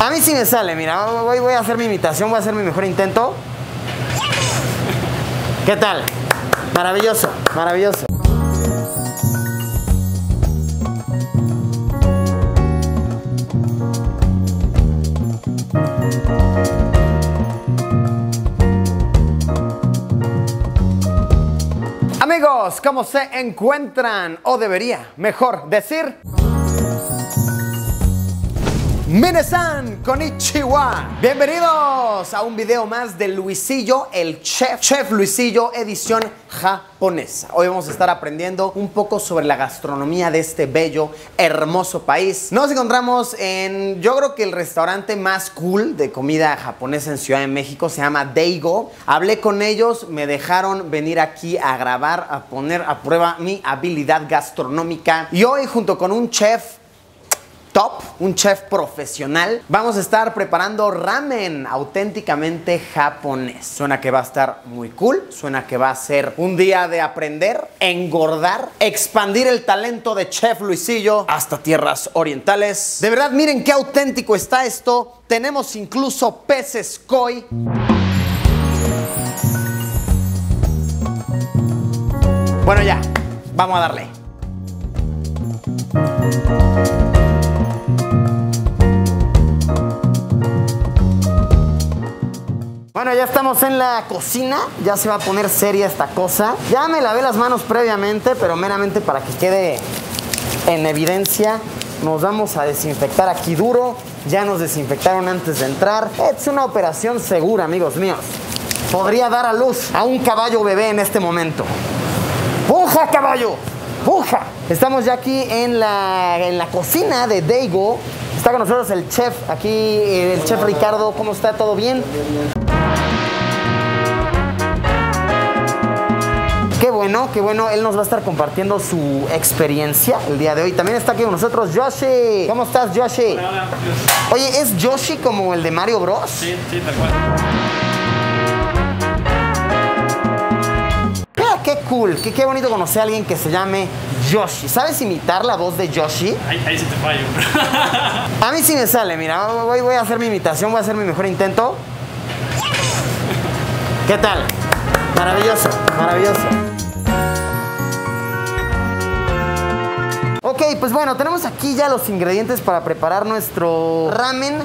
A mí sí me sale, mira, voy a hacer mi imitación, voy a hacer mi mejor intento. ¿Qué tal? Maravilloso, maravilloso. Amigos, ¿cómo se encuentran? O debería, mejor decir... Minasan konnichiwa. Bienvenidos a un video más de Luisillo, el Chef Luisillo, edición japonesa. Hoy vamos a estar aprendiendo un poco sobre la gastronomía de este bello, hermoso país. Nos encontramos en, yo creo que el restaurante más cool de comida japonesa en Ciudad de México. Se llama Daigo. Hablé con ellos, me dejaron venir aquí a grabar, a poner a prueba mi habilidad gastronómica. Y hoy, junto con un chef top, un chef profesional, vamos a estar preparando ramen auténticamente japonés. Suena que va a estar muy cool, suena que va a ser un día de aprender, engordar, expandir el talento de Chef Luisillo hasta tierras orientales. De verdad, miren qué auténtico está esto. Tenemos incluso peces koi. Bueno, ya, vamos a darle. Bueno, ya estamos en la cocina, ya se va a poner seria esta cosa. Ya me lavé las manos previamente, pero meramente para que quede en evidencia. Nos vamos a desinfectar aquí duro. Ya nos desinfectaron antes de entrar. Es una operación segura, amigos míos. Podría dar a luz a un caballo bebé en este momento. ¡Puja, caballo! ¡Puja! Estamos ya aquí en la cocina de Daigo. Está con nosotros el chef, aquí el chef Ricardo. ¿Cómo está? ¿Todo bien? Qué bueno, él nos va a estar compartiendo su experiencia el día de hoy. También está aquí con nosotros Yoshi. ¿Cómo estás, Yoshi? Hola. Oye, ¿es Yoshi como el de Mario Bros? Sí, tal cual. Mira, qué cool, qué bonito conocer a alguien que se llame Yoshi. ¿Sabes imitar la voz de Yoshi? Ahí sí te fallo. A mí sí me sale, mira, voy a hacer mi imitación, voy a hacer mi mejor intento. ¿Qué tal? Maravilloso, maravilloso. Ok, pues bueno, tenemos aquí ya los ingredientes para preparar nuestro ramen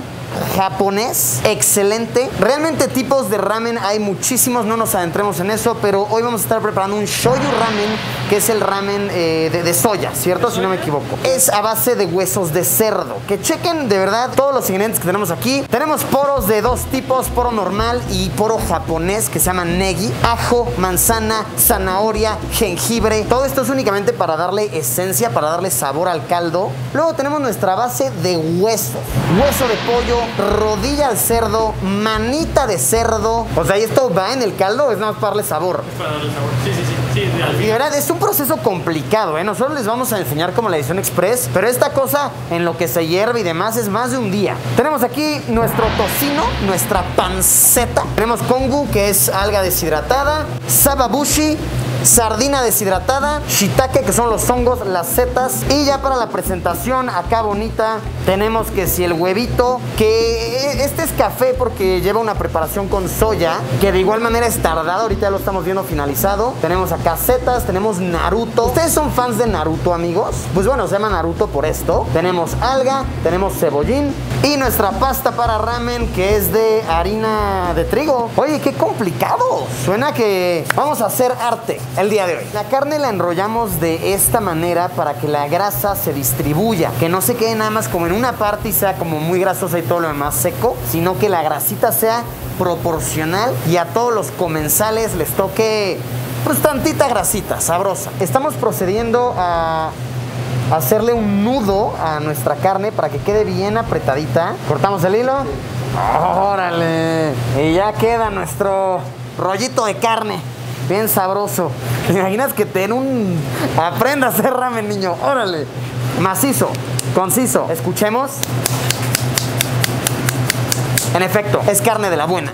japonés. Excelente. Realmente tipos de ramen hay muchísimos, no nos adentremos en eso, pero hoy vamos a estar preparando un shoyu ramen, que es el ramen de soya, ¿cierto? Si no me equivoco. Es a base de huesos de cerdo. Que chequen de verdad todos los ingredientes que tenemos aquí. Tenemos poros de dos tipos, poro normal y poro japonés, que se llama negi. Ajo, manzana, zanahoria, jengibre. Todo esto es únicamente para darle esencia, para darle sabor al caldo. Luego tenemos nuestra base de huesos. Hueso de pollo, rodilla de cerdo, manita de cerdo. O sea, ¿y esto va en el caldo o es nada más para darle sabor? Es para darle sabor. Sí. Y de verdad, es un proceso complicado, ¿eh? Nosotros les vamos a enseñar como la edición express, pero esta cosa, en lo que se hierve y demás, es más de un día. Tenemos aquí nuestro tocino, nuestra panceta. Tenemos kongu, que es alga deshidratada, sababushi, sardina deshidratada, shiitake, que son los hongos, las setas. Y ya para la presentación, acá bonita, tenemos que si el huevito, que este es café porque lleva una preparación con soya, que de igual manera es tardada, ahorita ya lo estamos viendo finalizado. Tenemos acá setas, tenemos Naruto. ¿Ustedes son fans de Naruto, amigos? Pues bueno, se llama Naruto por esto. Tenemos alga, tenemos cebollín y nuestra pasta para ramen, que es de harina de trigo. Oye, qué complicado. Suena que vamos a hacer arte el día de hoy. La carne la enrollamos de esta manera para que la grasa se distribuya, que no se quede nada más como en una parte y sea como muy grasosa y todo lo demás seco, sino que la grasita sea proporcional y a todos los comensales les toque pues tantita grasita, sabrosa. Estamos procediendo a hacerle un nudo a nuestra carne para que quede bien apretadita. Cortamos el hilo. ¡Órale! Y ya queda nuestro rollito de carne. Bien sabroso. ¿Te imaginas que te den un... Aprenda a hacer ramen, niño? ¡Órale! Macizo, conciso. Escuchemos. En efecto, es carne de la buena.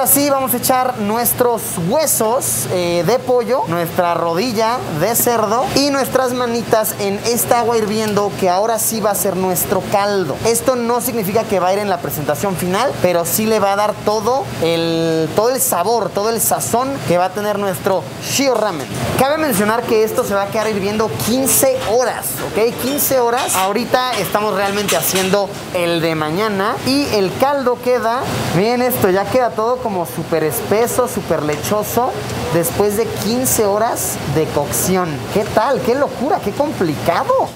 Ahora sí, vamos a echar nuestros huesos de pollo, nuestra rodilla de cerdo y nuestras manitas en esta agua hirviendo, que ahora sí va a ser nuestro caldo. Esto no significa que va a ir en la presentación final, pero sí le va a dar todo el sabor, todo el sazón que va a tener nuestro Shio Ramen. Cabe mencionar que esto se va a quedar hirviendo 15 horas, ¿ok? 15 horas. Ahorita estamos realmente haciendo el de mañana y el caldo queda, miren esto, ya queda todo como súper espeso, súper lechoso después de 15 horas de cocción. ¿Qué tal? ¡Qué locura! ¡Qué complicado!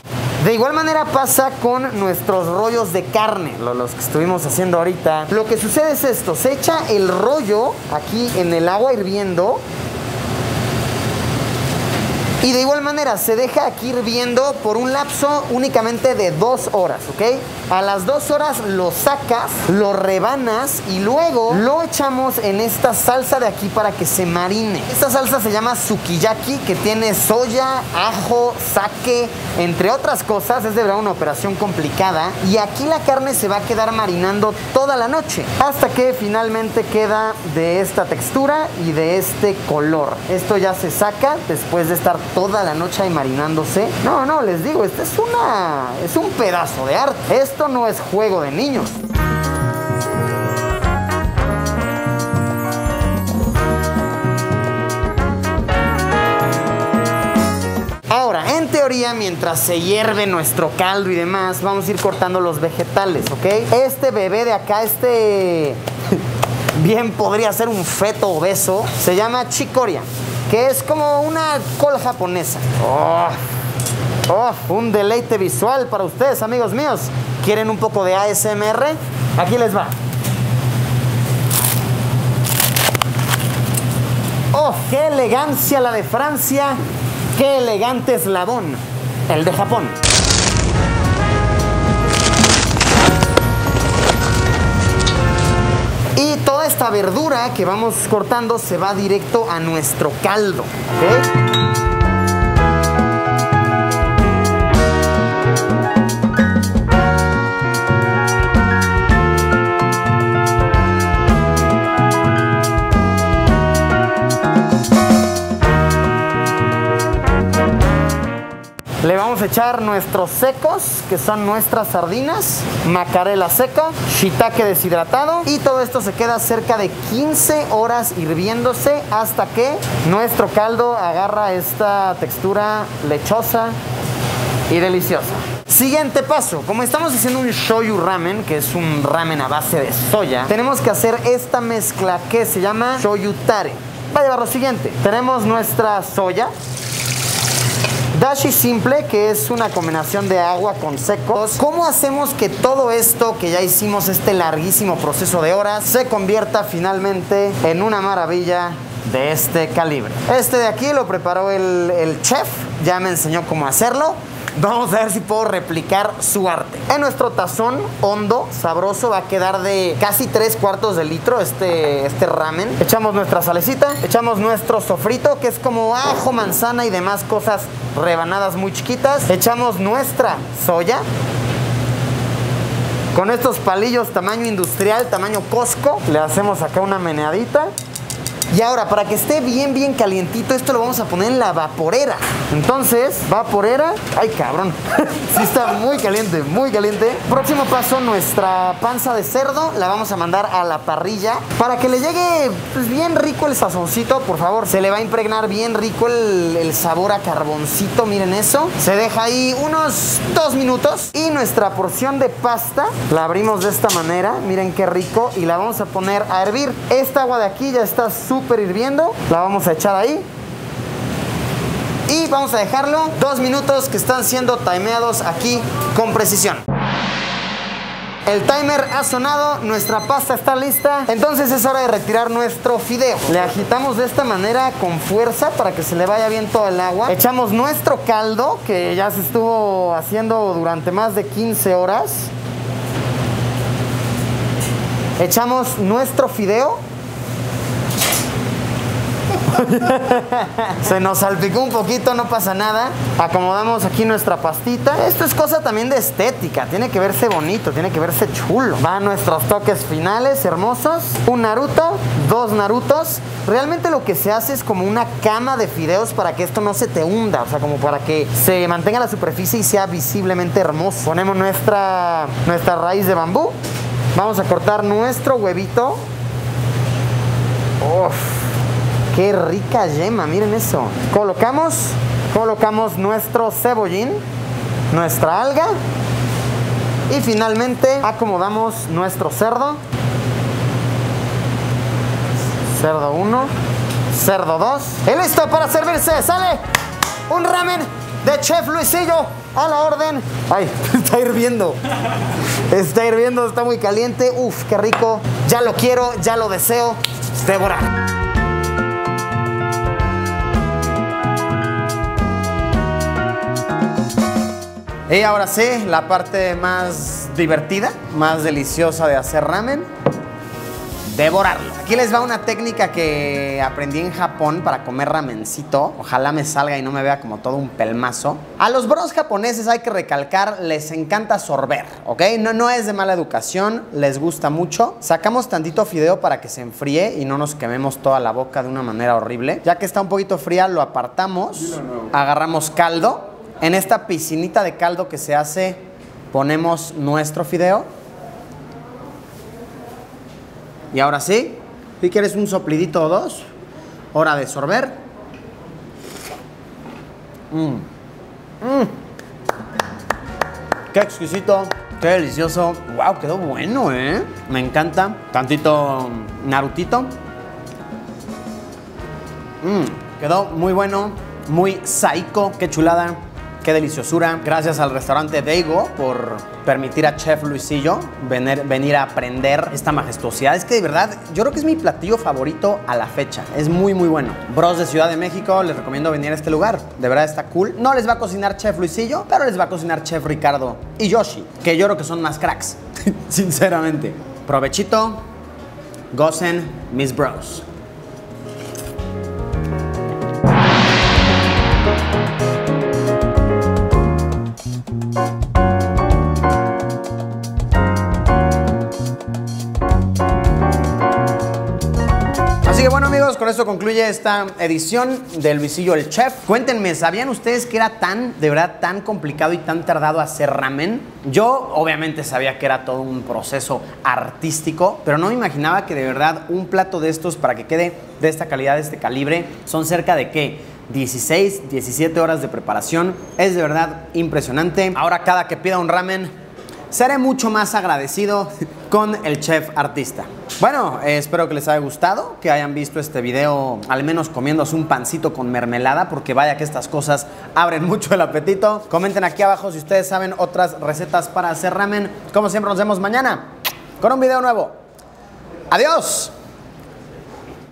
De igual manera pasa con nuestros rollos de carne, los que estuvimos haciendo ahorita. Lo que sucede es esto, se echa el rollo aquí en el agua hirviendo y de igual manera se deja aquí hirviendo por un lapso únicamente de 2 horas, ¿ok? A las 2 horas lo sacas, lo rebanas y luego lo echamos en esta salsa de aquí para que se marine. Esta salsa se llama sukiyaki, que tiene soya, ajo, sake, entre otras cosas. Es de verdad una operación complicada. Y aquí la carne se va a quedar marinando toda la noche hasta que finalmente queda de esta textura y de este color. Esto ya se saca después de estar toda la noche ahí marinándose. No, les digo, este es un pedazo de arte. Esto no es juego de niños. Ahora, en teoría, mientras se hierve nuestro caldo y demás, vamos a ir cortando los vegetales, ¿ok? Este bebé de acá, bien podría ser un feto obeso, se llama chicoria, que es como una col japonesa. Un deleite visual para ustedes, amigos míos. ¿Quieren un poco de ASMR? Aquí les va. ¡Qué elegancia la de Francia! ¡Qué elegante eslabón el de Japón! Y toda esta verdura que vamos cortando se va directo a nuestro caldo, ¿ok? Le vamos a echar nuestros secos, que son nuestras sardinas, macarela seca, shiitake deshidratado, y todo esto se queda cerca de 15 horas hirviéndose hasta que nuestro caldo agarra esta textura lechosa y deliciosa. Siguiente paso, como estamos haciendo un shoyu ramen, que es un ramen a base de soya, tenemos que hacer esta mezcla que se llama shoyu tare. Va a llevar lo siguiente: tenemos nuestra soya, dashi simple, que es una combinación de agua con secos. ¿Cómo hacemos que todo esto que ya hicimos, este larguísimo proceso de horas, se convierta finalmente en una maravilla de este calibre? Este de aquí lo preparó el chef, ya me enseñó cómo hacerlo. Vamos a ver si puedo replicar su arte. En nuestro tazón hondo, sabroso, va a quedar de casi 3/4 de litro este ramen. Echamos nuestra salecita, echamos nuestro sofrito, que es como ajo, manzana y demás cosas rebanadas muy chiquitas. Echamos nuestra soya con estos palillos tamaño industrial, tamaño Costco. Le hacemos acá una meneadita. Y ahora, para que esté bien calientito, esto lo vamos a poner en la vaporera. Entonces, vaporera. ¡Ay, cabrón! Sí está muy caliente, muy caliente. Próximo paso, nuestra panza de cerdo la vamos a mandar a la parrilla para que le llegue pues, bien rico el sazoncito, por favor. Se le va a impregnar bien rico el sabor a carboncito, miren eso. Se deja ahí unos 2 minutos y nuestra porción de pasta la abrimos de esta manera, miren qué rico, y la vamos a poner a hervir. Esta agua de aquí ya está súper hirviendo, la vamos a echar ahí y vamos a dejarlo 2 minutos que están siendo timeados aquí con precisión. El timer ha sonado, nuestra pasta está lista, entonces es hora de retirar nuestro fideo. Le agitamos de esta manera con fuerza para que se le vaya bien todo el agua. Echamos nuestro caldo, que ya se estuvo haciendo durante más de 15 horas. Echamos nuestro fideo Se nos salpicó un poquito, no pasa nada. Acomodamos aquí nuestra pastita. Esto es cosa también de estética. Tiene que verse bonito, tiene que verse chulo. Van nuestros toques finales hermosos. Un Naruto, 2 Narutos. Realmente lo que se hace es como una cama de fideos para que esto no se te hunda. O sea, como para que se mantenga la superficie y sea visiblemente hermoso. Ponemos nuestra raíz de bambú. Vamos a cortar nuestro huevito. Uf, qué rica yema, miren eso. Colocamos nuestro cebollín, nuestra alga y finalmente acomodamos nuestro cerdo. Cerdo 1, cerdo 2. Y listo para servirse. Sale un ramen de Chef Luisillo a la orden. Ay, está hirviendo. Está hirviendo, está muy caliente. Uf, qué rico. Ya lo quiero, ya lo deseo. Devorar. Y ahora sí, la parte más divertida, más deliciosa de hacer ramen. Devorarlo. Aquí les va una técnica que aprendí en Japón para comer ramencito. Ojalá me salga y no me vea como todo un pelmazo. A los bros japoneses hay que recalcar, les encanta sorber, ¿ok? No es de mala educación, les gusta mucho. Sacamos tantito fideo para que se enfríe y no nos quememos toda la boca de una manera horrible. Ya que está un poquito fría, lo apartamos. Agarramos caldo. En esta piscinita de caldo que se hace, ponemos nuestro fideo. Y ahora sí, si quieres un soplidito o dos, hora de sorber. Qué exquisito, qué delicioso. Wow, quedó bueno, ¿eh? Me encanta. Tantito narutito. Quedó muy bueno, muy psycho, qué chulada. Qué deliciosura. Gracias al restaurante Daigo por permitir a Chef Luisillo venir a aprender esta majestuosidad. Es que de verdad, yo creo que es mi platillo favorito a la fecha. Es muy, muy bueno. Bros de Ciudad de México, les recomiendo venir a este lugar. De verdad está cool. No les va a cocinar Chef Luisillo, pero les va a cocinar Chef Ricardo y Yoshi, que yo creo que son más cracks, sinceramente. Provechito. Gocen mis bros. Así que bueno amigos, con esto concluye esta edición de Luisillo el Chef. Cuéntenme, ¿sabían ustedes que era de verdad tan complicado y tan tardado hacer ramen? Yo obviamente sabía que era todo un proceso artístico, pero no me imaginaba que de verdad un plato de estos para que quede de esta calidad, de este calibre, son cerca de ¿qué? 16, 17 horas de preparación. Es de verdad impresionante. Ahora cada que pida un ramen, seré mucho más agradecido con el chef artista. Bueno, espero que les haya gustado, que hayan visto este video al menos comiéndose un pancito con mermelada, porque vaya que estas cosas abren mucho el apetito. Comenten aquí abajo si ustedes saben otras recetas para hacer ramen. Como siempre, nos vemos mañana con un video nuevo. ¡Adiós!